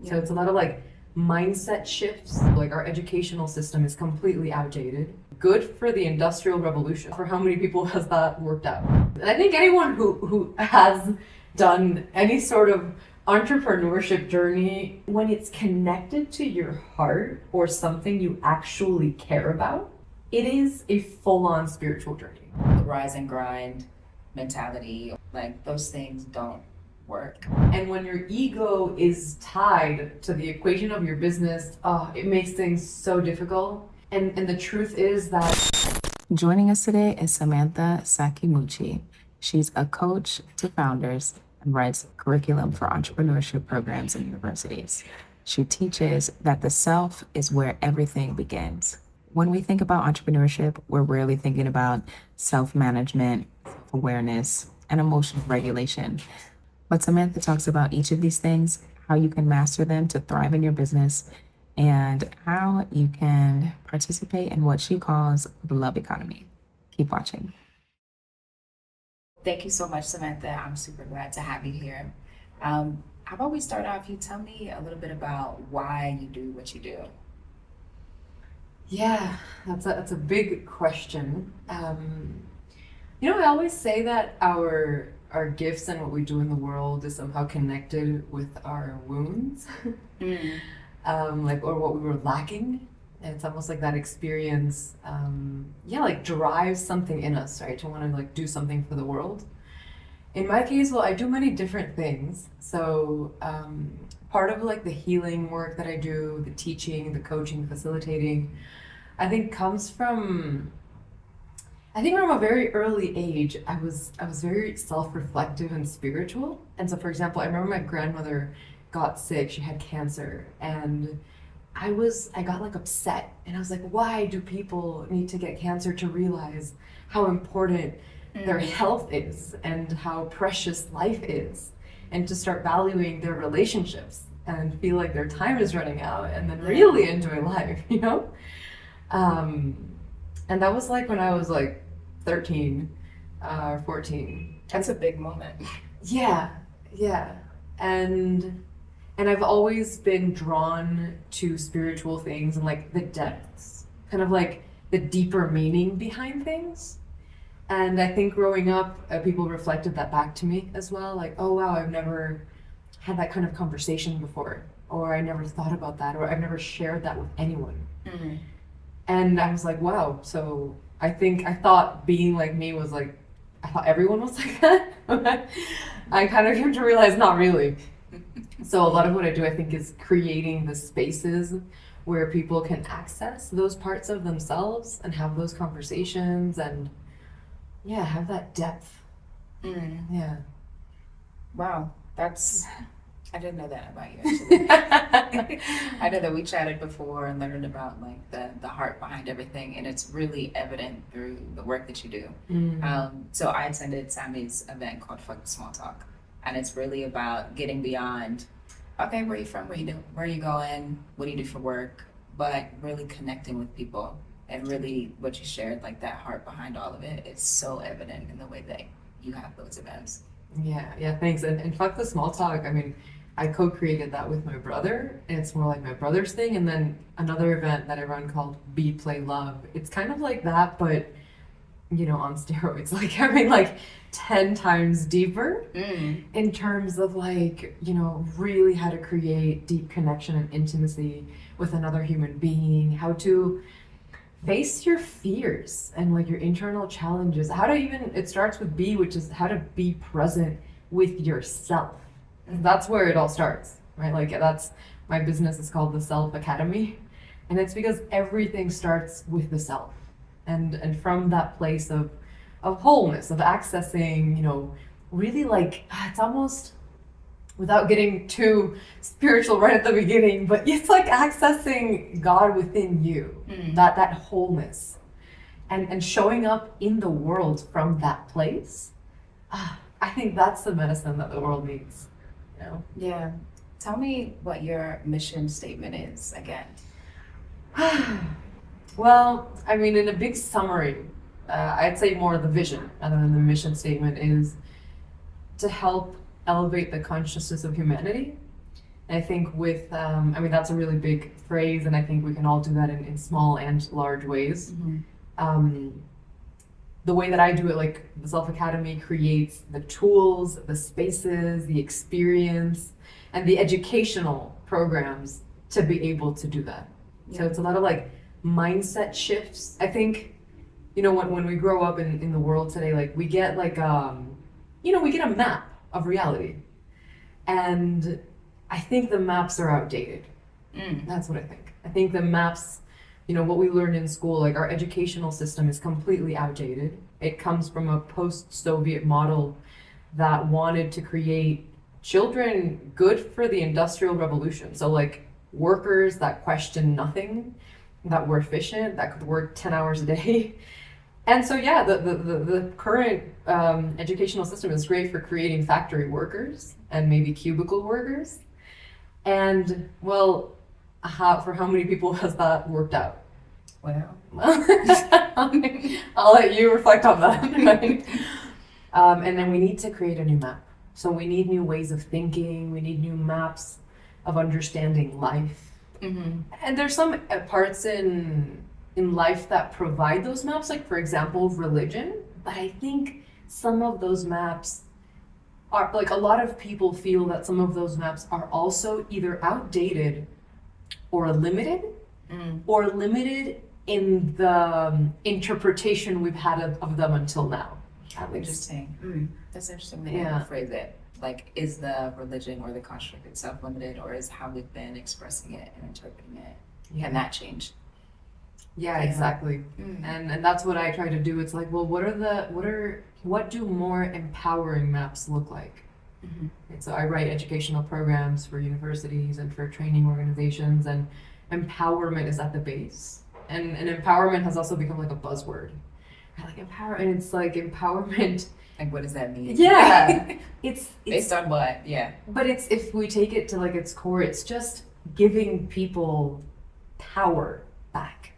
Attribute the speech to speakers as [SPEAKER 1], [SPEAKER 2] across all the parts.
[SPEAKER 1] So it's a lot of like mindset shifts. Like our educational system is completely outdated. Good for the Industrial Revolution. For how many people has that worked out? And I think anyone who has done any sort of entrepreneurship journey, when it's connected to your heart or something you actually care about, it is a full-on spiritual journey.
[SPEAKER 2] The rise and grind mentality, like those things don't work.
[SPEAKER 1] And when your ego is tied to the equation of your business, it makes things so difficult. And the truth is that...
[SPEAKER 3] Joining us today is Samantha Sacchi Muci. She's a coach to founders and writes curriculum for entrepreneurship programs and universities. She teaches that the self is where everything begins. When we think about entrepreneurship, we're rarely thinking about self-management, self-awareness, and emotional regulation. But Samantha talks about each of these things, how you can master them to thrive in your business, and how you can participate in what she calls the love economy. Keep watching.
[SPEAKER 2] Thank you so much, Samantha. I'm super glad to have you here. How about we start off, you tell me a little bit about why you do what you do.
[SPEAKER 1] Yeah, that's a big question. I always say that our gifts and what we do in the world is somehow connected with our wounds, or what we were lacking. And it's almost like that experience, drives something in us, right? To want to do something for the world. In my case, I do many different things. So part of the healing work that I do, the teaching, the coaching, facilitating, I think comes from a very early age, I was very self-reflective and spiritual. And so, for example, I remember my grandmother got sick. She had cancer, and I got upset, and I was like, why do people need to get cancer to realize how important their health is and how precious life is, and to start valuing their relationships and feel like their time is running out and then really enjoy life, And that was when I was 13 or 14.
[SPEAKER 2] That's a big moment.
[SPEAKER 1] Yeah. And I've always been drawn to spiritual things and the depths, kind of the deeper meaning behind things. And I think growing up, people reflected that back to me as well. Oh wow, I've never had that kind of conversation before, or I never thought about that, or I've never shared that with anyone. Mm-hmm. And I was like, wow. So I thought being like me was I thought everyone was like that. I kind of came to realize not really. So a lot of what I do, I think, is creating the spaces where people can access those parts of themselves and have those conversations and have that depth. Yeah.
[SPEAKER 2] Wow. I didn't know that about you, actually. I know that we chatted before and learned about the heart behind everything, and it's really evident through the work that you do. So I attended Sammy's event called Fuck the Small Talk, and it's really about getting beyond, okay, where are you from, where are you going, what do you do for work, but really connecting with people. And really what you shared, that heart behind all of it, it's so evident in the way that you have those events.
[SPEAKER 1] Yeah, thanks. And Fuck the Small Talk, I co-created that with my brother, and it's more my brother's thing. And then another event that I run called Be, Play, Love. It's kind of like that, but, on steroids, 10 times deeper in terms of really how to create deep connection and intimacy with another human being, how to face your fears and your internal challenges, it starts with B, which is how to be present with yourself. That's where it all starts, right? That's, my business is called the Self Academy, and it's because everything starts with the self, and from that place of wholeness, of accessing, really it's almost, without getting too spiritual right at the beginning, but it's accessing God within you, that wholeness, and showing up in the world from that place. I think that's the medicine that the world needs.
[SPEAKER 2] Yeah. Tell me what your mission statement is again.
[SPEAKER 1] Well, in a big summary, I'd say more the vision rather than the mission statement is to help elevate the consciousness of humanity And I think with, I mean, that's a really big phrase, and I think we can all do that in small and large ways. The way that I do it, like the Self Academy creates the tools, the spaces, the experience, and the educational programs to be able to do that. So it's a lot of like mindset shifts. I think, you know, when we grow up in the world today, like we get like, you know, we get a map of reality. And I think the maps are outdated. That's what I think. I think the maps, you know, what we learned in school, like our educational system is completely outdated. It comes from a post-Soviet model that wanted to create children good for the Industrial Revolution. So like workers that question nothing, that were efficient, that could work 10 hours a day. And so, yeah, the current educational system is great for creating factory workers and maybe cubicle workers. And, well, for how many people has that worked out?
[SPEAKER 2] Well,
[SPEAKER 1] I'll let you reflect on that. Right? And then we need to create a new map. So we need new ways of thinking. We need new maps of understanding life. And there's some parts in life that provide those maps, like for example, religion. But I think some of those maps are, like, a lot of people feel that some of those maps are also either outdated or limited, or limited in the interpretation we've had of them until now.
[SPEAKER 2] Interesting. That's interesting that you phrase it. Like, is the religion or the construct itself limited, or is how we've been expressing it and interpreting it? Can that change?
[SPEAKER 1] Yeah, exactly. And that's what I try to do. It's like, well, what do more empowering maps look like? And so I write educational programs for universities and for training organizations, and empowerment is at the base. And empowerment has also become like a buzzword. Like empowerment, it's like empowerment.
[SPEAKER 2] Like, what does that mean?
[SPEAKER 1] Yeah. it's
[SPEAKER 2] based on what? Yeah.
[SPEAKER 1] But it's, if we take it to like its core, it's just giving people power back.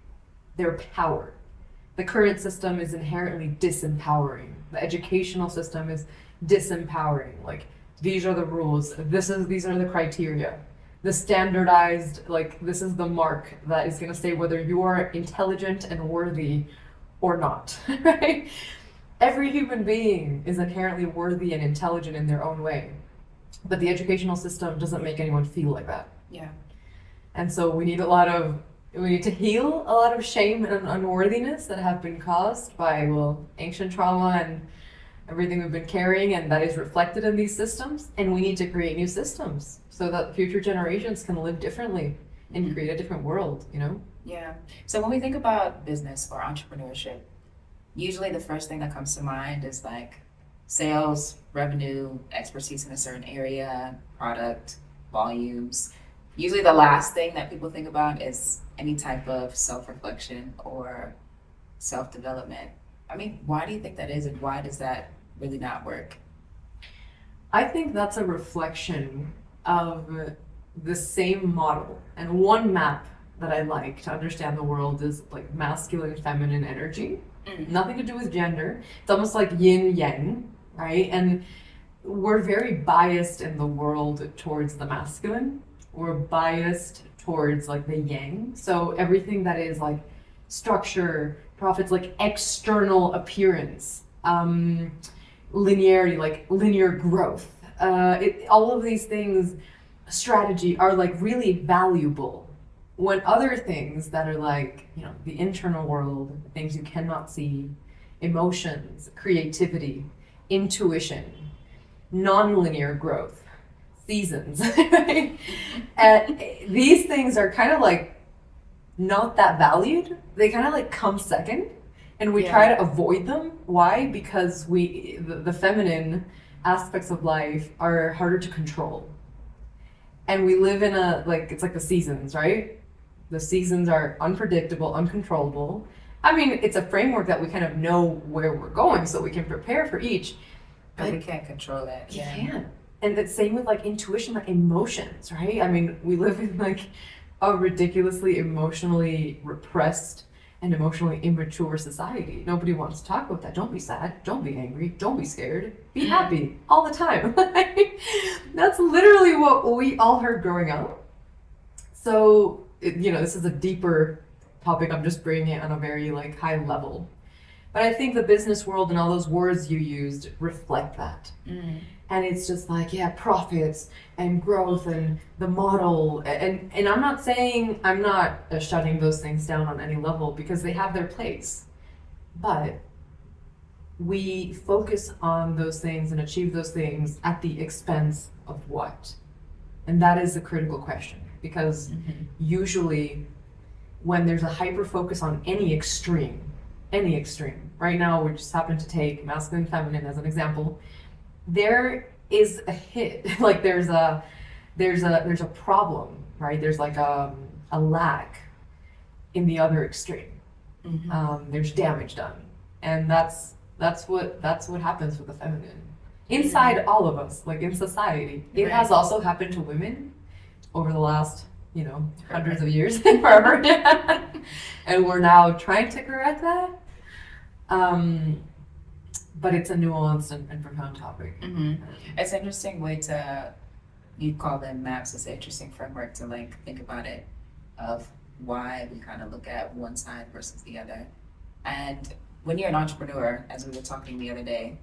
[SPEAKER 1] Their power. The current system is inherently disempowering. The educational system is disempowering. Like, these are the rules. These are the criteria. The standardized, like, this is the mark that is going to say whether you are intelligent and worthy or not, right? Every human being is inherently worthy and intelligent in their own way. But the educational system doesn't make anyone feel like that.
[SPEAKER 2] Yeah.
[SPEAKER 1] And so we need to heal a lot of shame and unworthiness that have been caused by, well, ancient trauma and everything we've been carrying, and that is reflected in these systems. And we need to create new systems so that future generations can live differently and create a different world, you know?
[SPEAKER 2] Yeah. So when we think about business or entrepreneurship, usually the first thing that comes to mind is like sales, revenue, expertise in a certain area, product, volumes. Usually the last thing that people think about is any type of self-reflection or self-development. I mean, why do you think that is, and why does that really not work?
[SPEAKER 1] I think that's a reflection of the same model. And one map that I like to understand the world is like masculine, feminine energy. Nothing to do with gender. It's almost like yin yang, right? And we're very biased in the world towards the masculine. We're biased towards like the yang. So everything that is like structure, profits, like external appearance, linearity, like linear growth, all of these things, strategy, are like really valuable. When other things that are like, you know, the internal world, things you cannot see, emotions, creativity, intuition, non-linear growth, seasons, right? And these things are kind of like not that valued. They kind of like come second, and we try to avoid them. Why? Because the feminine aspects of life are harder to control. And we live in it's like the seasons, right? The seasons are unpredictable, uncontrollable. I mean, it's a framework that we kind of know where we're going, so we can prepare for each.
[SPEAKER 2] But we can't control that.
[SPEAKER 1] You can't. And the same with like intuition, like emotions, right? I mean, we live in like a ridiculously emotionally repressed an emotionally immature society. Nobody wants to talk about that. Don't be sad. Don't be angry. Don't be scared. Be happy all the time. That's literally what we all heard growing up. So, this is a deeper topic. I'm just bringing it on a very like high level. But I think the business world and all those words you used reflect that. And it's just like, yeah, profits and growth and the model. And I'm not saying, I'm not shutting those things down on any level because they have their place. But we focus on those things and achieve those things at the expense of what? And that is a critical question because usually when there's a hyper focus on any extreme, right now we just happen to take masculine, feminine as an example, there is a hit, like there's a problem, right? There's like a lack in the other extreme. There's damage done, and that's what happens with the feminine inside all of us, like in society. It has also happened to women over the last hundreds of years, forever, and we're now trying to correct that. But it's a nuanced and profound topic.
[SPEAKER 2] It's an interesting way you call them maps. It's an interesting framework to like think about it, of why we kind of look at one side versus the other. And when you're an entrepreneur, as we were talking the other day,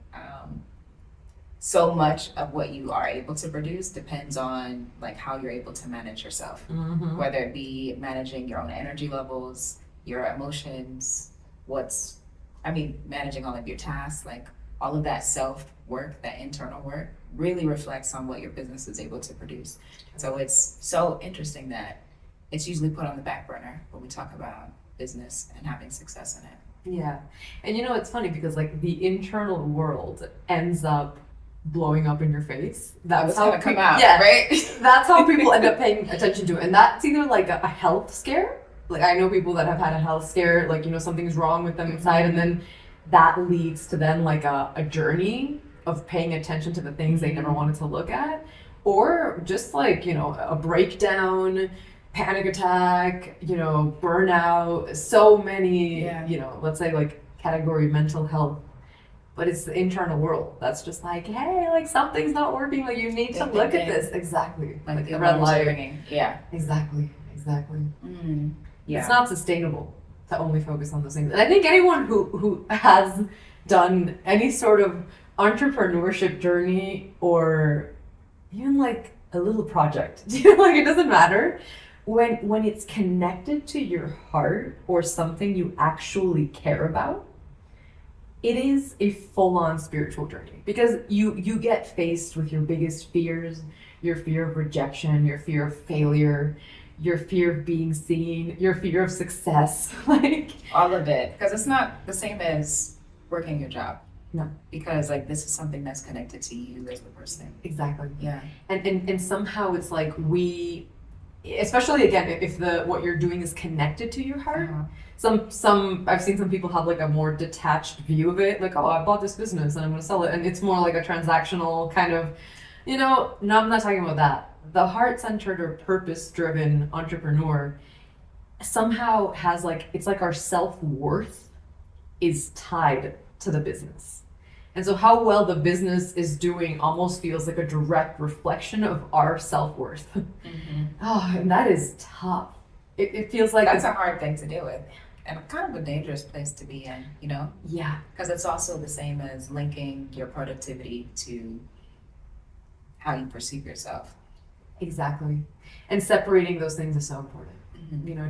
[SPEAKER 2] so much of what you are able to produce depends on like how you're able to manage yourself, whether it be managing your own energy levels, your emotions, managing all of your tasks, like all of that self-work, that internal work really reflects on what your business is able to produce. So it's so interesting that it's usually put on the back burner when we talk about business and having success in it.
[SPEAKER 1] Yeah. And it's funny because like the internal world ends up blowing up in your face. That's how
[SPEAKER 2] come out,
[SPEAKER 1] right? That's how people end up paying attention to it. And that's either like a health scare. Like I know people that have had a health scare, like, something's wrong with them inside, and then that leads to then like a journey of paying attention to the things they never wanted to look at, or just like, a breakdown, panic attack, burnout, so many, let's say like category mental health, but it's the internal world that's just like, hey, like something's not working, like you need to look at this. Exactly.
[SPEAKER 2] Like
[SPEAKER 1] the red light.
[SPEAKER 2] ringing. Yeah.
[SPEAKER 1] Exactly.
[SPEAKER 2] Yeah.
[SPEAKER 1] It's not sustainable to only focus on those things. And I think anyone who has done any sort of entrepreneurship journey or even like a little project, like it doesn't matter, when it's connected to your heart or something you actually care about, it is a full-on spiritual journey because you get faced with your biggest fears, your fear of rejection, your fear of failure, your fear of being seen, your fear of success, like
[SPEAKER 2] all of it. Because it's not the same as working your job.
[SPEAKER 1] No.
[SPEAKER 2] Because like this is something that's connected to you as the person.
[SPEAKER 1] Exactly.
[SPEAKER 2] Yeah.
[SPEAKER 1] And somehow it's like especially again, if what you're doing is connected to your heart. Some I've seen some people have like a more detached view of it, like, oh, I bought this business and I'm gonna sell it, and it's more like a transactional kind of, no, I'm not talking about that. The heart-centered or purpose-driven entrepreneur somehow has like, it's like our self-worth is tied to the business. And so how well the business is doing almost feels like a direct reflection of our self-worth. Oh, and that is tough. It feels like
[SPEAKER 2] that's a hard thing to deal with, and kind of a dangerous place to be in,
[SPEAKER 1] Yeah.
[SPEAKER 2] Because it's also the same as linking your productivity to how you perceive yourself.
[SPEAKER 1] Exactly. And separating those things is so important.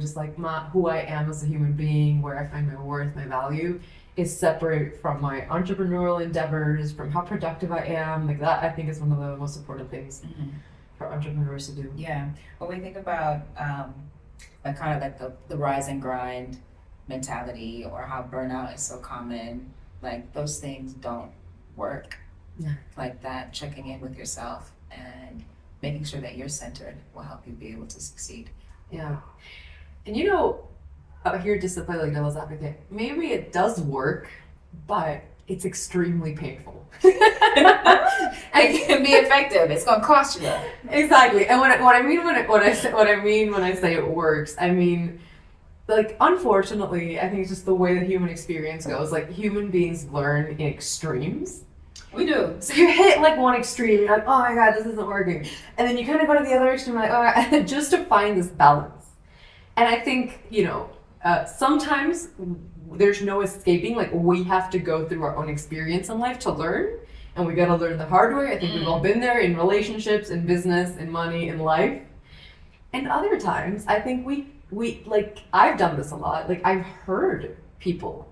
[SPEAKER 1] Just like who I am as a human being, where I find my worth, my value, is separate from my entrepreneurial endeavors, from how productive I am. Like that, I think is one of the most important things for entrepreneurs to do.
[SPEAKER 2] Yeah. When we think about like kind of like the rise and grind mentality, or how burnout is so common, like those things don't work.
[SPEAKER 1] Yeah.
[SPEAKER 2] Like that, checking in with yourself and making sure that you're centered will help you be able to succeed.
[SPEAKER 1] Yeah. And here just to play like devil's advocate, maybe it does work, but it's extremely painful.
[SPEAKER 2] It can be effective. It's gonna cost you that.
[SPEAKER 1] Exactly. And what I mean when I say it works, I mean like, unfortunately, I think it's just the way the human experience goes. Like, human beings learn in extremes.
[SPEAKER 2] We do.
[SPEAKER 1] So you hit like one extreme, you're like, oh my god, this isn't working. And then you kind of go to the other extreme, like, oh, just to find this balance. And I think, sometimes there's no escaping. Like, we have to go through our own experience in life to learn. And we got to learn the hard way. I think we've all been there in relationships, in business, in money, in life. And other times, I think we like, I've done this a lot. Like, I've heard people.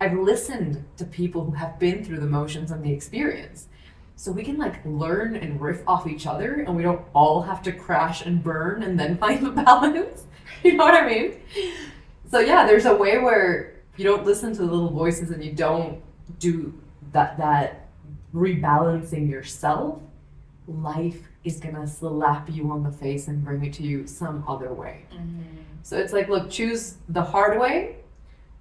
[SPEAKER 1] I've listened to people who have been through the motions and the experience. So we can like learn and riff off each other, and we don't all have to crash and burn and then find the balance. You know what I mean? So yeah, there's a way where you don't listen to the little voices and you don't do that rebalancing yourself. Life is gonna slap you on the face and bring it to you some other way. So it's like, look, choose the hard way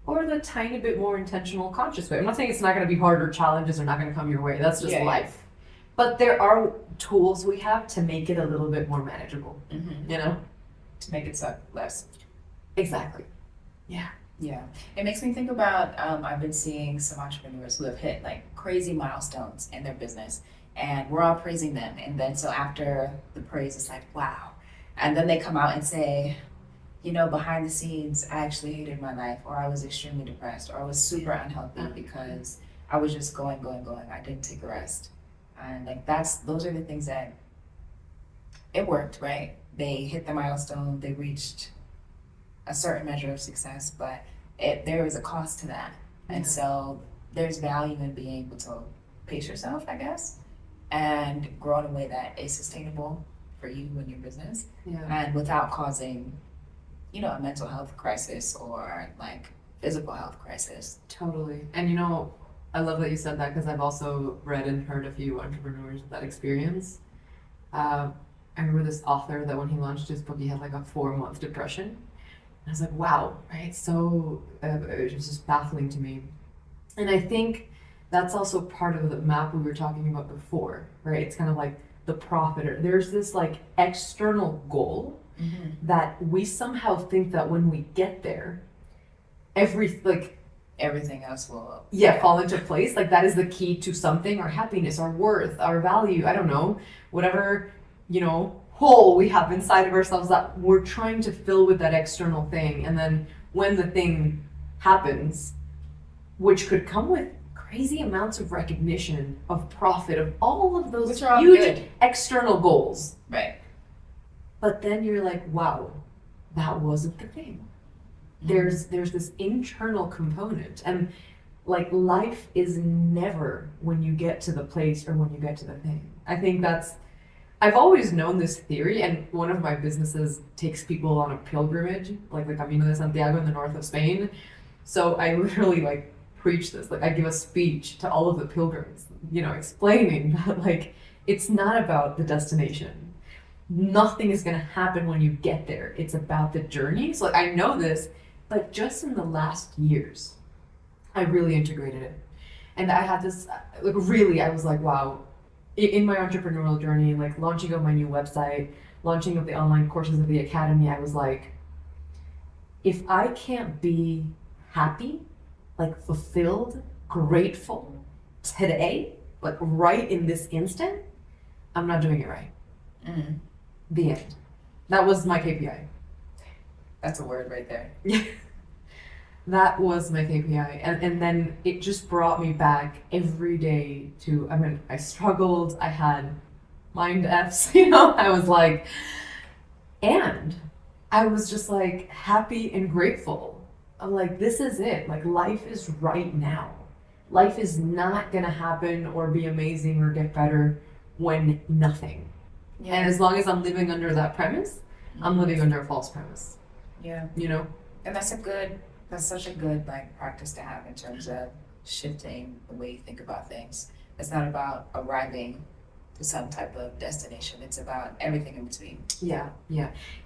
[SPEAKER 1] or the tiny bit more intentional, conscious way. I'm not saying it's not going to be hard or challenges are not going to come your way. That's just life. But there are tools we have to make it a little bit more manageable,
[SPEAKER 2] To make it suck less.
[SPEAKER 1] Exactly. Yeah.
[SPEAKER 2] Yeah. It makes me think about, I've been seeing some entrepreneurs who have hit like crazy milestones in their business, and we're all praising them. And then so after the praise, it's like, wow. And then they come out and say, behind the scenes, I actually hated my life, or I was extremely depressed, or I was super unhealthy because I was just going. I didn't take a rest. And like, those are the things that it worked, right? They hit the milestone, they reached a certain measure of success, but there is a cost to that. And so there's value in being able to pace yourself, I guess, and grow in a way that is sustainable for you and your business, and without causing a mental health crisis or like physical health crisis.
[SPEAKER 1] Totally. And I love that you said that, because I've also read and heard a few entrepreneurs with that experience. I remember this author that when he launched his book, he had like a 4-month depression. And I was like, wow, right? So it was just baffling to me. And I think that's also part of the map we were talking about before, right? It's kind of like the profiter. There's this like external goal that we somehow think that when we get there,
[SPEAKER 2] everything else will
[SPEAKER 1] fall into place. Like, that is the key to something, our happiness, our worth, our value, I don't know, whatever, hole we have inside of ourselves that we're trying to fill with that external thing. And then when the thing happens, which could come with crazy amounts of recognition, of profit, of all of those huge external goals.
[SPEAKER 2] Right.
[SPEAKER 1] But then you're like, wow, that wasn't the thing. There's this internal component. And like, life is never when you get to the place or when you get to the thing. I think I've always known this theory, and one of my businesses takes people on a pilgrimage, like the Camino de Santiago in the north of Spain. So I literally like preach this. Like, I give a speech to all of the pilgrims, explaining that like, it's not about the destination. Nothing is going to happen when you get there. It's about the journey. So like, I know this, but just in the last years, I really integrated it. And I had this, like, really, I was like, wow, in my entrepreneurial journey, like launching of my new website, launching of the online courses of the academy, I was like, if I can't be happy, like fulfilled, grateful today, like right in this instant, I'm not doing it right. The end. That was my KPI.
[SPEAKER 2] That's a word right there.
[SPEAKER 1] That was my KPI. And then it just brought me back every day to, I struggled, I had mind Fs, I was like, and I was just like happy and grateful. I'm like, this is it. Like, life is right now. Life is not gonna happen or be amazing or get better when nothing. Yeah. And as long as I'm living under that premise, I'm living under a false premise.
[SPEAKER 2] Yeah. And that's such a good like practice to have in terms of shifting the way you think about things. It's not about arriving to some type of destination. It's about everything in between.
[SPEAKER 1] Yeah.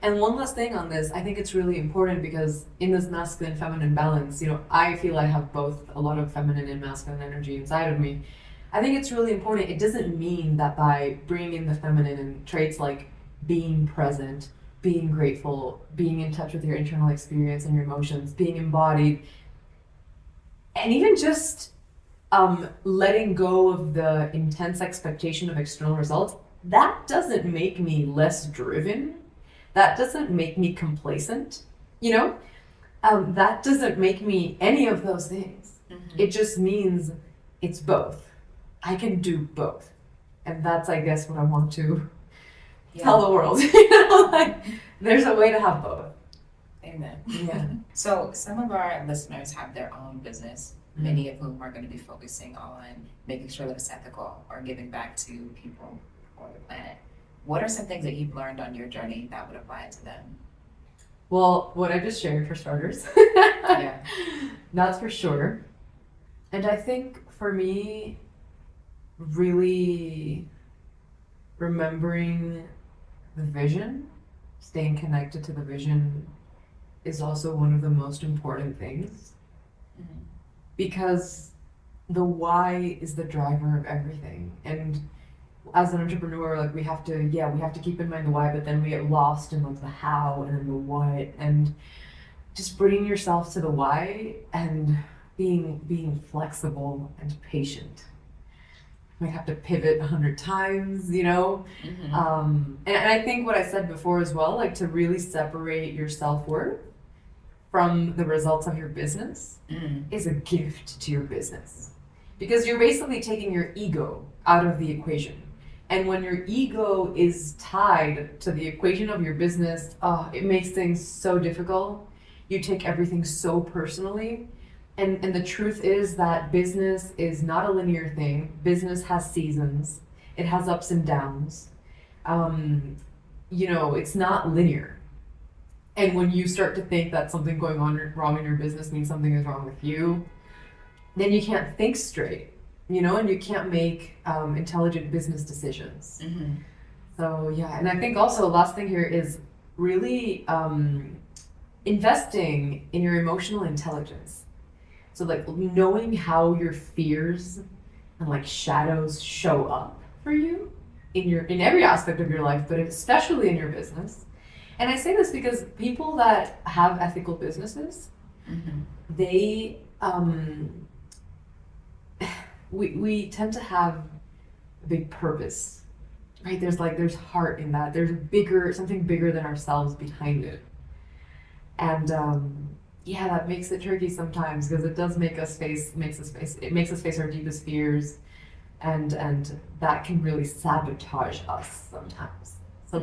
[SPEAKER 1] And one last thing on this, I think it's really important because in this masculine feminine balance, I feel I have both a lot of feminine and masculine energy inside of me. I think it's really important. It doesn't mean that by bringing in the feminine and traits like being present, being grateful, being in touch with your internal experience and your emotions, being embodied, and even just letting go of the intense expectation of external results, that doesn't make me less driven. That doesn't make me complacent, you know? That doesn't make me any of those things. It just means it's both. I can do both. And that's, I guess, what I want to tell the world. You know, like, there's a way to have both.
[SPEAKER 2] Amen.
[SPEAKER 1] Yeah.
[SPEAKER 2] So some of our listeners have their own business, many of whom are going to be focusing on making sure that it's ethical or giving back to people or the planet. What are some things that you've learned on your journey that would apply to them?
[SPEAKER 1] Well, what I just shared, for starters.
[SPEAKER 2] Yeah.
[SPEAKER 1] That's for sure. And I think for me, really remembering the vision, staying connected to the vision is also one of the most important things. Because the why is the driver of everything. And as an entrepreneur, like, we have to keep in mind the why, but then we get lost in like the how and then the what, and just bringing yourself to the why and being flexible and patient. You might have to pivot 100 times, you know? And I think what I said before as well, like, to really separate your self-worth from the results of your business is a gift to your business. Because you're basically taking your ego out of the equation. And when your ego is tied to the equation of your business, it makes things so difficult. You take everything so personally. And the truth is that business is not a linear thing. Business has seasons. It has ups and downs. You know, it's not linear. And when you start to think that something going on wrong in your business means something is wrong with you, then you can't think straight, you know, and you can't make intelligent business decisions. So yeah, and I think also the last thing here is really investing in your emotional intelligence. So like knowing how your fears and like shadows show up for you in every aspect of your life, but especially in your business. And I say this because people that have ethical businesses, they we tend to have a big purpose, right? There's heart in that. There's something bigger than ourselves behind it. And yeah, that makes it tricky sometimes because it does makes us face our deepest fears, and that can really sabotage us sometimes. So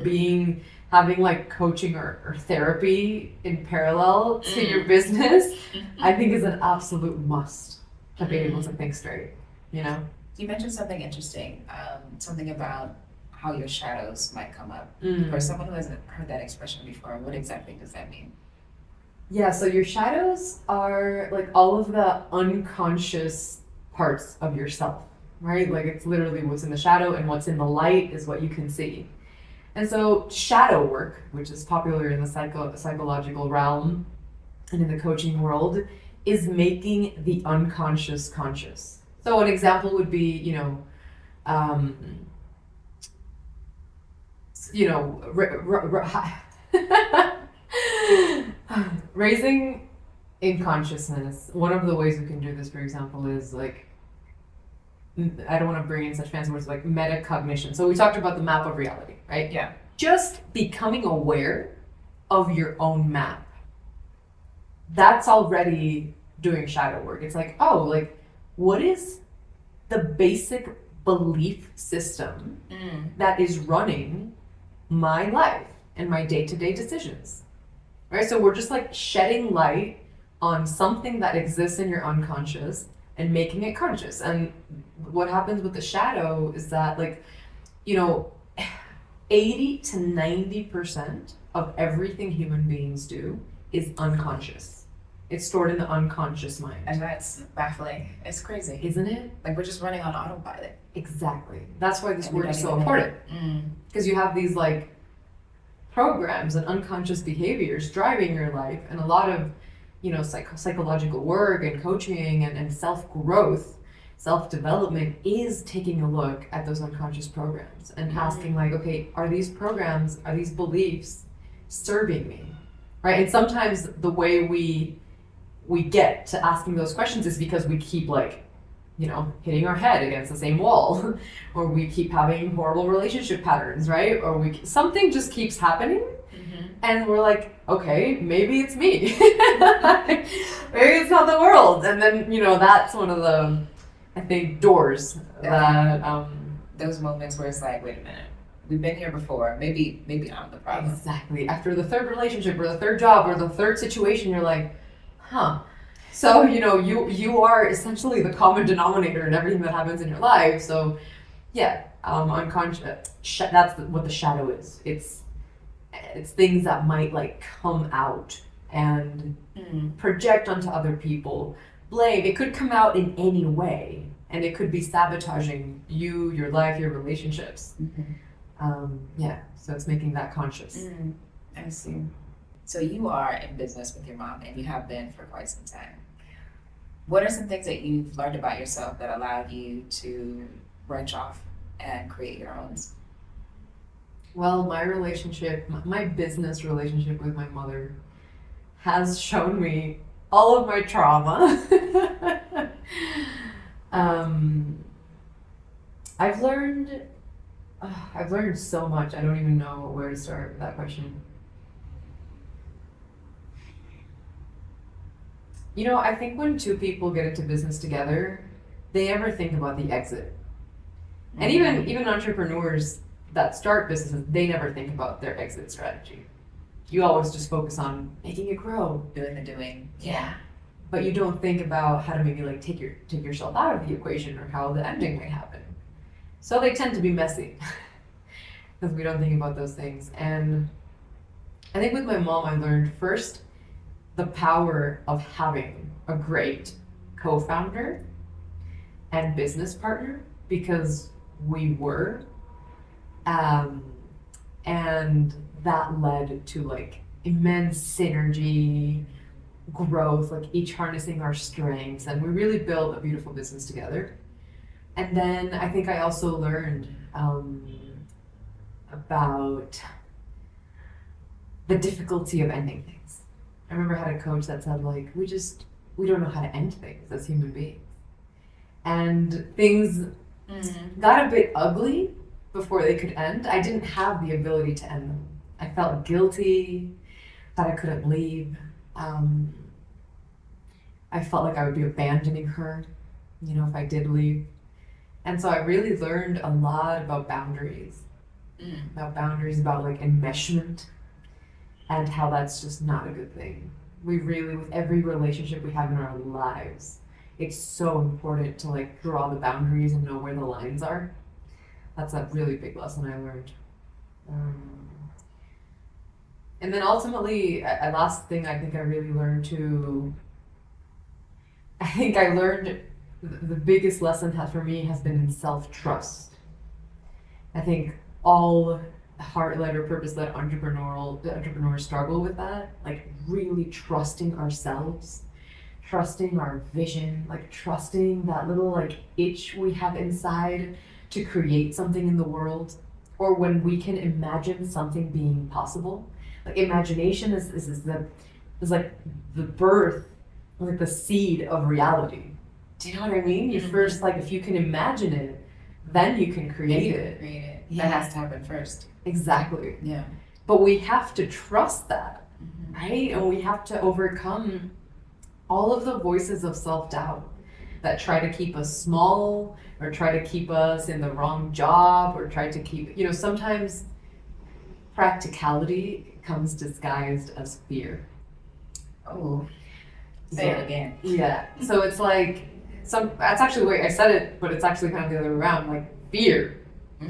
[SPEAKER 1] having like coaching or therapy in parallel to your business, I think is an absolute must to be able to think straight, you know?
[SPEAKER 2] You mentioned something interesting, something about how your shadows might come up. For someone who hasn't heard that expression before, what exactly does that mean?
[SPEAKER 1] Yeah, so your shadows are like all of the unconscious parts of yourself, right? Like, it's literally what's in the shadow, and what's in the light is what you can see. And so shadow work, which is popular in the psychological realm and in the coaching world, is making the unconscious conscious. So an example would be, raising in consciousness. One of the ways we can do this, for example, is like, I don't want to bring in such fancy words like metacognition. So we talked about the map of reality, right?
[SPEAKER 2] Yeah.
[SPEAKER 1] Just becoming aware of your own map. That's already doing shadow work. It's like, what is the basic belief system that is running my life and my day-to-day decisions, right? So we're just like shedding light on something that exists in your unconscious and making it conscious. And what happens with the shadow is that 80 to 90% of everything human beings do is unconscious. It's stored in the unconscious mind.
[SPEAKER 2] And that's baffling. It's crazy.
[SPEAKER 1] Isn't it?
[SPEAKER 2] Like, we're just running on autopilot.
[SPEAKER 1] Exactly. That's why this
[SPEAKER 2] And
[SPEAKER 1] word is so important. Because you have these like programs and unconscious behaviors driving your life, and a lot of psychological work and coaching and self-growth, self-development is taking a look at those unconscious programs and asking like, okay, are these programs, are these beliefs serving me, right? And sometimes the way we get to asking those questions is because we keep like, hitting our head against the same wall, or we keep having horrible relationship patterns, right? Or something just keeps happening, and we're like, okay, maybe it's me, maybe it's not the world, and then that's one of the, I think, doors that
[SPEAKER 2] those moments where it's like, wait a minute, we've been here before. Maybe I'm the problem.
[SPEAKER 1] Exactly. After the third relationship or the third job or the third situation, you're like, huh. So, you are essentially the common denominator in everything that happens in your life. So, yeah, unconscious. That's what the shadow is. It's things that might like come out and project onto other people. Blame. It could come out in any way, and it could be sabotaging you, your life, your relationships. So it's making that conscious.
[SPEAKER 2] I see. So you are in business with your mom, and you have been for quite some time. What are some things that you've learned about yourself that allowed you to branch off and create your own?
[SPEAKER 1] Well, my business relationship with my mother has shown me all of my trauma. I've learned so much. I don't even know where to start with that question. I think when two people get into business together, they never think about the exit. And even entrepreneurs that start businesses, they never think about their exit strategy. You always just focus on making it grow.
[SPEAKER 2] Doing the doing.
[SPEAKER 1] Yeah. But you don't think about how to maybe like take yourself out of the equation, or how the ending might happen. So they tend to be messy because we don't think about those things. And I think with my mom, I learned first the power of having a great co-founder and business partner, because we were, and that led to like immense synergy, growth, like each harnessing our strengths, and we really built a beautiful business together. And then I think I also learned about the difficulty of ending things. I remember I had a coach that said like, we don't know how to end things as human beings. And things got a bit ugly before they could end. I didn't have the ability to end them. I felt guilty that I couldn't leave. I felt like I would be abandoning her, if I did leave. And so I really learned a lot about boundaries, about like enmeshment, and how that's just not a good thing. We really, with every relationship we have in our lives, it's so important to like draw the boundaries and know where the lines are. That's a really big lesson I learned. And then ultimately, a last thing I think I really learned too, the biggest lesson for me has been in self-trust. I think all heart-led or purpose-led entrepreneurs struggle with that, like really trusting ourselves, trusting our vision, like trusting that little like itch we have inside to create something in the world, or when we can imagine something being possible. Like imagination is like the birth, like the seed of reality. Do you know what I mean? You first, like, if you can imagine it, then you can create it.
[SPEAKER 2] Yeah. That has to happen first.
[SPEAKER 1] Exactly.
[SPEAKER 2] Yeah.
[SPEAKER 1] But we have to trust that, right? And we have to overcome all of the voices of self-doubt that try to keep us small, or try to keep us in the wrong job, or try to keep, sometimes practicality comes disguised as fear.
[SPEAKER 2] Oh, say it again.
[SPEAKER 1] Yeah. So it's like, that's actually the way I said it, but it's actually kind of the other way around. Like fear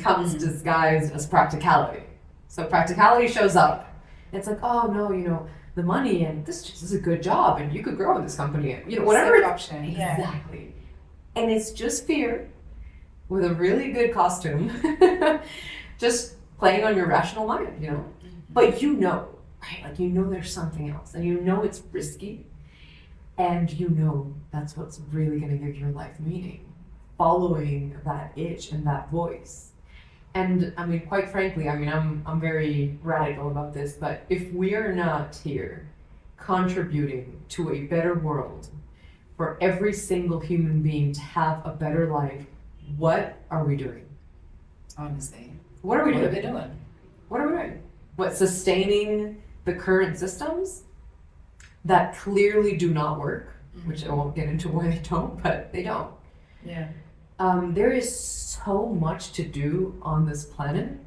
[SPEAKER 1] comes disguised as practicality. So practicality shows up. It's like, oh no, the money, and this is a good job, and you could grow in this company, and whatever.
[SPEAKER 2] Safe option.
[SPEAKER 1] Exactly. Yeah. And it's just fear with a really good costume, just playing on your rational mind, But right? Like there's something else, and it's risky. And that's what's really going to give your life meaning. Following that itch and that voice. And I mean, quite frankly, I mean, I'm very radical about this, but if we are not here contributing to a better world for every single human being to have a better life, what are we doing?
[SPEAKER 2] Honestly.
[SPEAKER 1] What are we
[SPEAKER 2] What are we
[SPEAKER 1] doing?
[SPEAKER 2] doing?
[SPEAKER 1] What are we doing? What, sustaining the current systems that clearly do not work, which I won't get into why they don't, but they don't.
[SPEAKER 2] Yeah.
[SPEAKER 1] There is so much to do on this planet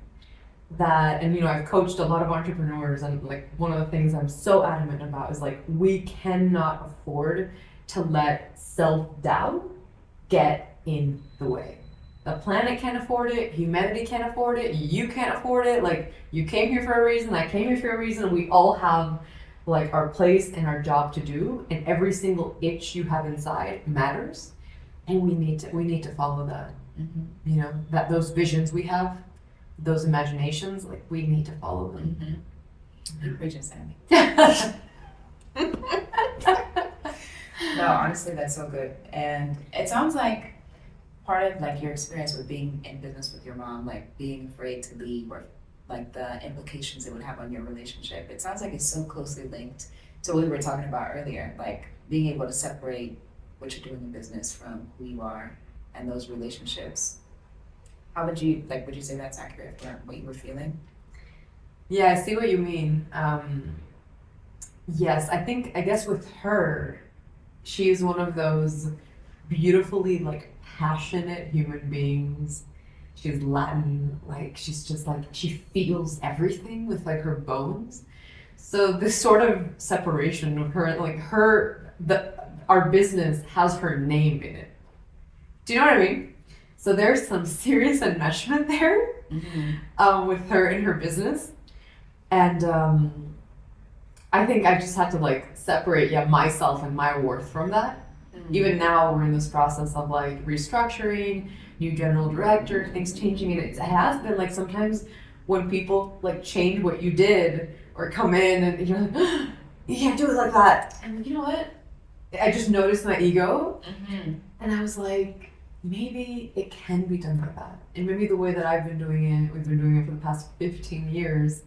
[SPEAKER 1] that, and you know, I've coached a lot of entrepreneurs, and like one of the things I'm so adamant about is like, we cannot afford to let self-doubt get in the way. The planet can't afford it, humanity can't afford it, you can't afford it. Like, you came here for a reason, I came here for a reason, we all have like our place and our job to do, and every single itch you have inside matters, and we need to follow that. You know, that those visions we have, those imaginations, like, we need to follow them.
[SPEAKER 2] You're preaching, Sammy. No, honestly, that's so good. And it sounds like part of like your experience with being in business with your mom, like being afraid to leave, or like the implications it would have on your relationship. It sounds like it's so closely linked to what we were talking about earlier, like being able to separate what you're doing in business from who you are and those relationships. How would you say that's accurate for what you were feeling?
[SPEAKER 1] Yeah, I see what you mean. Yes, I guess with her, she is one of those beautifully like passionate human beings. She's Latin, like she's just like, she feels everything with like her bones. So this sort of separation of her, like our business has her name in it. Do you know what I mean? So there's some serious enmeshment there with her in her business. And I think I just had to like separate myself and my worth from that. Even now we're in this process of like restructuring, new general director, things changing, and it has been like sometimes when people like change what you did or come in and you're like, you can't do it like that. And like, you know what? I just noticed my ego and I was like, maybe it can be done like that. And maybe the way that we've been doing it for the past 15 years,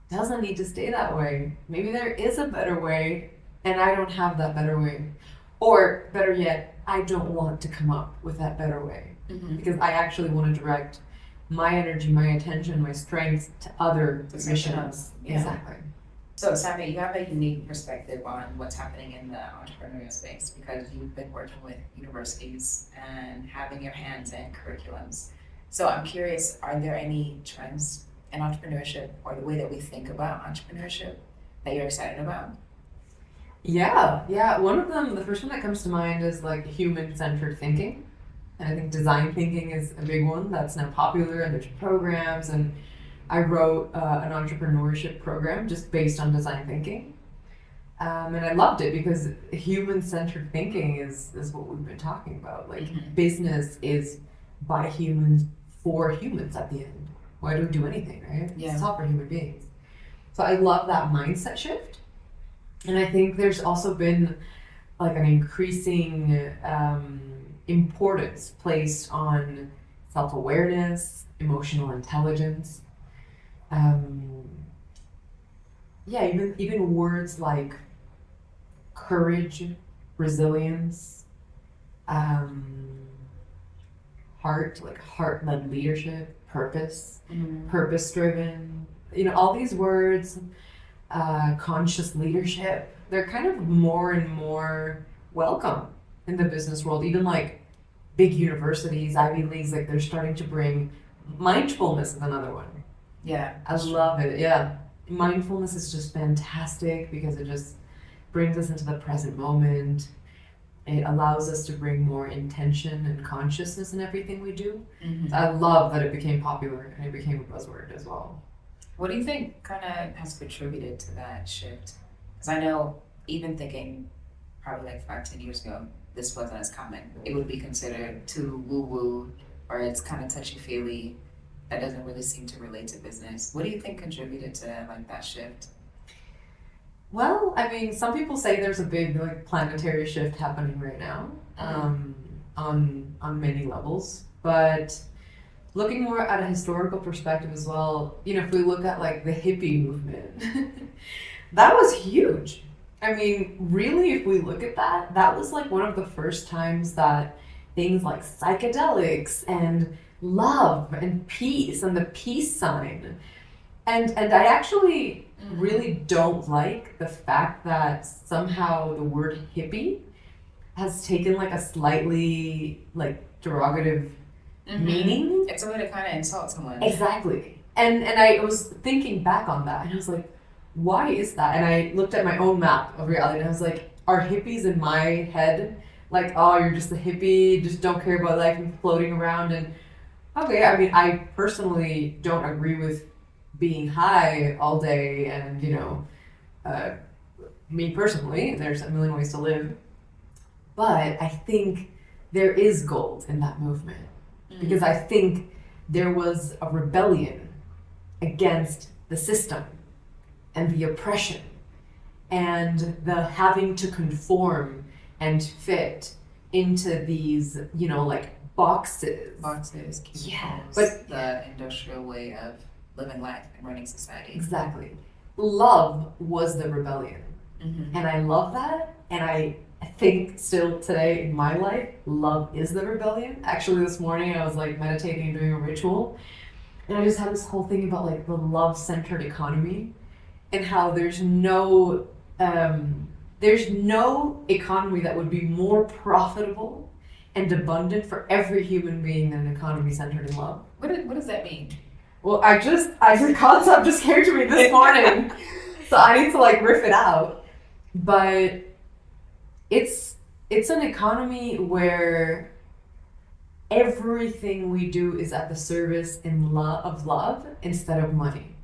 [SPEAKER 1] doesn't need to stay that way. Maybe there is a better way and I don't have that better way. Or better yet, I don't want to come up with that better way because I actually want to direct my energy, my attention, my strengths to other missions.
[SPEAKER 2] Yeah.
[SPEAKER 1] Exactly.
[SPEAKER 2] So, Sammy, you have a unique perspective on what's happening in the entrepreneurial space because you've been working with universities and having your hands in curriculums. So I'm curious, are there any trends in entrepreneurship or the way that we think about entrepreneurship that you're excited about?
[SPEAKER 1] Yeah. One of them, the first one that comes to mind is like human-centered thinking. And I think design thinking is a big one that's now popular, and there's programs, and I wrote an entrepreneurship program just based on design thinking. And I loved it because human-centered thinking is what we've been talking about. Like business is by humans for humans at the end. Why do we do anything, right?
[SPEAKER 2] Yeah.
[SPEAKER 1] It's all for human beings. So I love that mindset shift. And I think there's also been like an increasing importance placed on self-awareness, emotional intelligence. Even words like courage, resilience, heart-led leadership, purpose, purpose-driven. You know, all these words, conscious leadership, they're kind of more and more welcome in the business world. Even like big universities, Ivy Leagues, like they're starting to bring mindfulness is another one.
[SPEAKER 2] Yeah.
[SPEAKER 1] I love it. Yeah. Mindfulness is just fantastic because it just brings us into the present moment. It allows us to bring more intention and consciousness in everything we do. So I love that it became popular and it became a buzzword as well.
[SPEAKER 2] What do you think kind of has contributed to that shift? Because I know even thinking probably like 5-10 years ago, this wasn't as common. It would be considered too woo-woo, or it's kind of touchy-feely. That doesn't really seem to relate to business. What do you think contributed to like that shift?
[SPEAKER 1] Well, I mean, some people say there's a big like planetary shift happening right now, on many levels. But looking more at a historical perspective as well, you know, if we look at like the hippie movement, that was huge. I mean, really, if we look at that, that was like one of the first times that things like psychedelics and love and peace and the peace sign. And I actually really don't like the fact that somehow the word hippie has taken like a slightly like derogative meaning.
[SPEAKER 2] It's a way to kind of insult someone.
[SPEAKER 1] Exactly. And I was thinking back on that and I was like, why is that? And I looked at my own map of reality and I was like, are hippies in my head like, oh, you're just a hippie, just don't care about life and floating around? And okay, I mean, I personally don't agree with being high all day and, you know, me personally, there's a million ways to live. But I think there is gold in that movement because I think there was a rebellion against the system and the oppression and the having to conform and fit into these, you know, like boxes.
[SPEAKER 2] Cubicles,
[SPEAKER 1] Yeah, but
[SPEAKER 2] the industrial way of living life and running society.
[SPEAKER 1] Exactly. Love was the rebellion. And I love that. And I think still today in my life, love is the rebellion. Actually, this morning I was like meditating and doing a ritual. And I just had this whole thing about like the love-centered economy and how there's no economy that would be more profitable and abundant for every human being than an economy centered in love.
[SPEAKER 2] What does that mean?
[SPEAKER 1] Well, the concept just came to me this morning, so I need to like riff it out. But it's an economy where everything we do is at the service of love instead of money.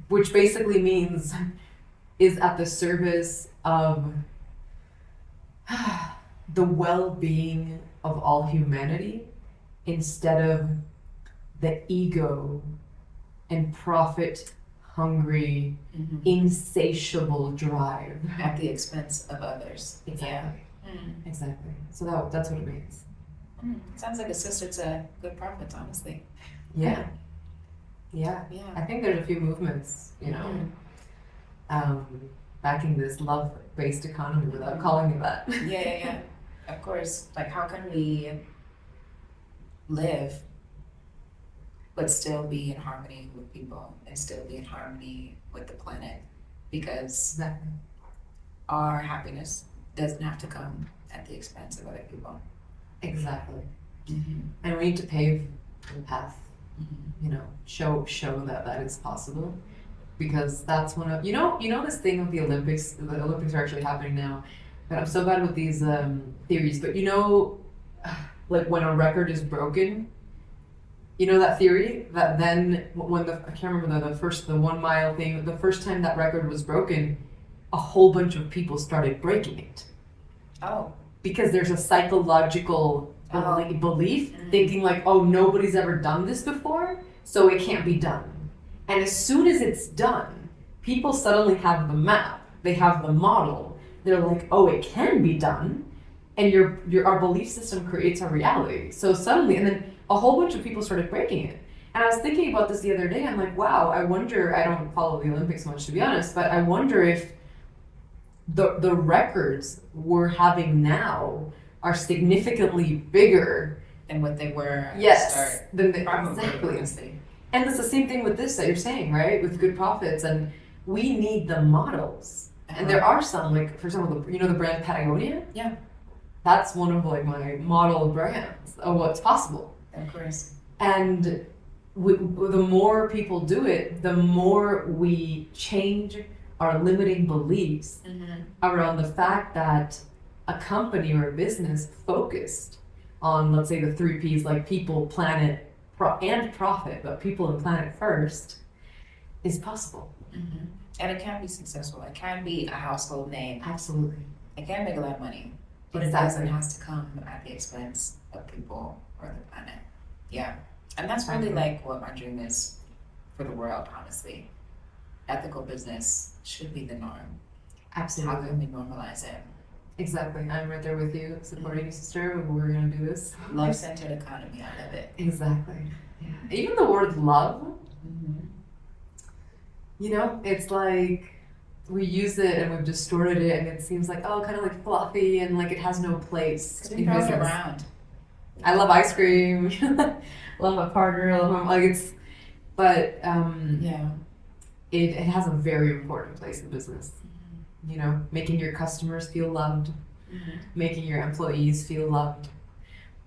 [SPEAKER 1] Which basically means is at the service of the well-being of all humanity instead of the ego and profit-hungry, insatiable drive.
[SPEAKER 2] At the expense of others.
[SPEAKER 1] Exactly. Exactly. So that's what it means.
[SPEAKER 2] Sounds like a sister to good prophets, honestly.
[SPEAKER 1] Yeah. I
[SPEAKER 2] Yeah.
[SPEAKER 1] think there's a few movements, you know, backing this love-based economy without calling it that.
[SPEAKER 2] Yeah. Of course. Like, how can we live but still be in harmony with people and still be in harmony with the planet? Because
[SPEAKER 1] Exactly.
[SPEAKER 2] our happiness doesn't have to come at the expense of other people.
[SPEAKER 1] Exactly. And we need to pave the path, you know, show that is possible. Because that's one of, you know this thing of the Olympics are actually happening now. But I'm so bad with these theories. But you know, like when a record is broken, you know that theory that then when I can't remember the 1 mile thing, the first time that record was broken, a whole bunch of people started breaking it.
[SPEAKER 2] Oh.
[SPEAKER 1] Because there's a psychological belief thinking like, oh, nobody's ever done this before, so it can't be done. And as soon as it's done, people suddenly have the map, they have the model. They're like, oh, it can be done. And our belief system creates a reality. So suddenly, and then a whole bunch of people started breaking it. And I was thinking about this the other day. I'm like, wow, I wonder, I don't follow the Olympics much to be honest, but I wonder if the records we're having now are significantly bigger
[SPEAKER 2] than what they were at
[SPEAKER 1] yes,
[SPEAKER 2] the start.
[SPEAKER 1] Exactly. And it's the same thing with this that you're saying, right? With good profits, and we need the models. And there are some, like for example, the brand Patagonia.
[SPEAKER 2] Yeah.
[SPEAKER 1] That's one of like my model brands of what's possible.
[SPEAKER 2] Of course.
[SPEAKER 1] And the more people do it, the more we change our limiting beliefs around the fact that a company or a business focused on, let's say, the 3 Ps, like people, planet, and profit, but people and planet first, is possible.
[SPEAKER 2] And it can be successful. It can be a household name.
[SPEAKER 1] Absolutely.
[SPEAKER 2] It can make a lot of money. But it doesn't have to come at the expense of people or the planet. Yeah. And that's really like what my dream is for the world, honestly. Ethical business should be the norm.
[SPEAKER 1] Absolutely.
[SPEAKER 2] How can we normalize it?
[SPEAKER 1] Exactly. I'm right there with you, supporting you, sister. We're gonna do this.
[SPEAKER 2] Love-centered economy, I love it.
[SPEAKER 1] Exactly. Yeah. Even the word love,
[SPEAKER 2] Mhm.
[SPEAKER 1] you know, it's like we use it and we've distorted it, and it seems like, oh, kind of like fluffy and like it has no place
[SPEAKER 2] 'Cause we
[SPEAKER 1] in
[SPEAKER 2] throw it
[SPEAKER 1] business.
[SPEAKER 2] around.
[SPEAKER 1] I love ice cream. Love my partner. Love my, like it's, but
[SPEAKER 2] Yeah.
[SPEAKER 1] it has a very important place in business. You know, making your customers feel loved,
[SPEAKER 2] Mhm.
[SPEAKER 1] making your employees feel loved,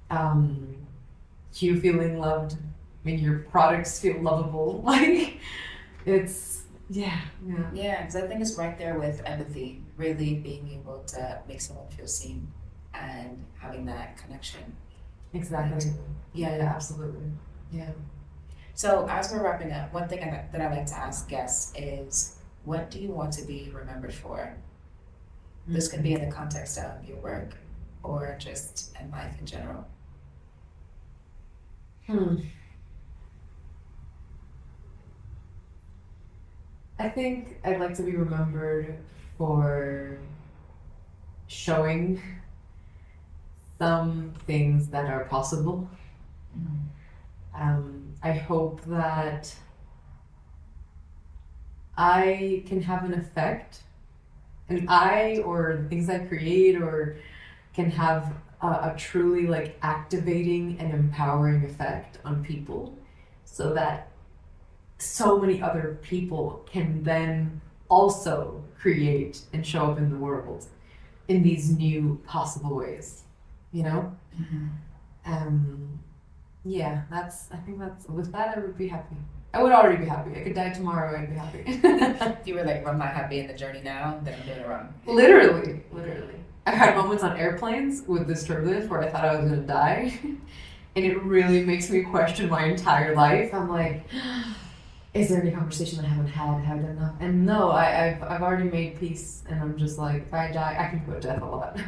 [SPEAKER 1] um, you feeling loved, making your products feel lovable. Like it's yeah.
[SPEAKER 2] Yeah, because I think it's right there with empathy, really being able to make someone feel seen and having that connection.
[SPEAKER 1] Exactly. Yeah, absolutely. Yeah.
[SPEAKER 2] So as we're wrapping up, one thing that I like to ask guests is, what do you want to be remembered for? This could be in the context of your work or just in life in general.
[SPEAKER 1] I think I'd like to be remembered for showing some things that are possible. I hope that I can have an effect, and I or the things I create or can have a truly like activating and empowering effect on people, so that so many other people can then also create and show up in the world in these new possible ways, you know? Yeah, I think that's, with that I would be happy. I would already be happy. I could die tomorrow, I'd be happy.
[SPEAKER 2] You were like, if I'm not happy in the journey now, then I'm doing it wrong.
[SPEAKER 1] Literally. I've had moments on airplanes with this turbulence where I thought I was gonna die. And it really makes me question my entire life. I'm like, is there any conversation that I haven't had? Have I done enough? And no, I've already made peace, and I'm just like, if I die, I can put death a lot.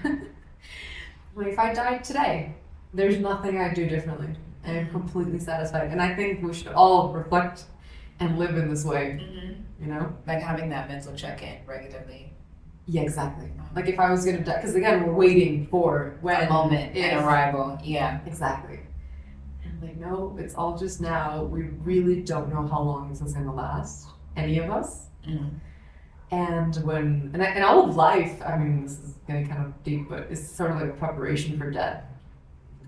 [SPEAKER 1] Like if I died today, there's nothing I'd do differently. I am completely satisfied, and I think we should all reflect and live in this way. You know,
[SPEAKER 2] Like having that mental check-in regularly.
[SPEAKER 1] yeah, exactly. Like if I was gonna die, because again, we're waiting for when
[SPEAKER 2] A moment,
[SPEAKER 1] if,
[SPEAKER 2] an arrival. Yeah.
[SPEAKER 1] exactly. And like, no, it's all just now. We really don't know how long this is gonna last, any of us. And when and all of life, I mean, this is getting kind of deep, but it's sort of like a preparation for death.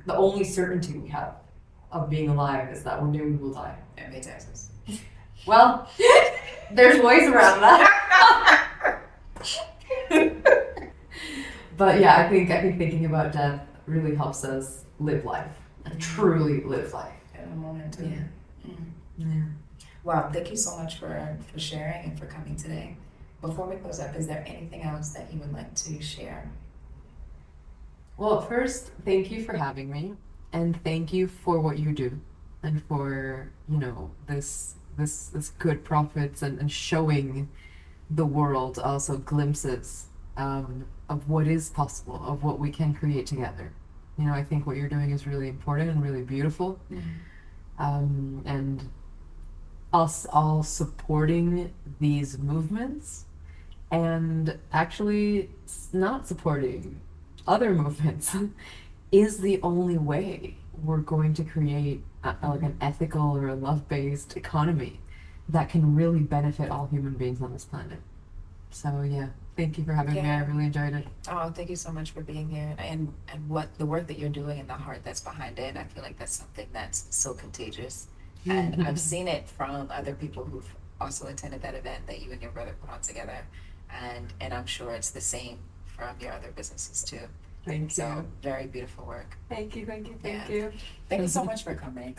[SPEAKER 1] The only certainty we have of being alive is that one day we will die.
[SPEAKER 2] And pay taxes.
[SPEAKER 1] Well, there's ways around that. But yeah, I think
[SPEAKER 2] Mm-hmm.
[SPEAKER 1] thinking about death really helps us live life and truly live life.
[SPEAKER 2] In a moment too.
[SPEAKER 1] Yeah.
[SPEAKER 2] Mm.
[SPEAKER 1] Yeah.
[SPEAKER 2] Wow, thank you so much for sharing and for coming today. Before we close up, is there anything else that you would like to share?
[SPEAKER 1] Well, first, thank you for having me, and thank you for what you do, and for this good profits and showing the world also glimpses of what is possible, of what we can create together. I think what you're doing is really important and really beautiful, and us all supporting these movements and actually not supporting other movements is the only way we're going to create like an ethical or a love-based economy that can really benefit all human beings on this planet. So yeah, thank you for having me. I really enjoyed it.
[SPEAKER 2] Oh, thank you so much for being here and what the work that you're doing and the heart that's behind it. I feel like that's something that's so contagious. And I've seen it from other people who've also attended that event that you and your brother put on together. And I'm sure it's the same from your other businesses too.
[SPEAKER 1] Thank you.
[SPEAKER 2] So very beautiful work.
[SPEAKER 1] Thank you.
[SPEAKER 2] Thank you so much for coming.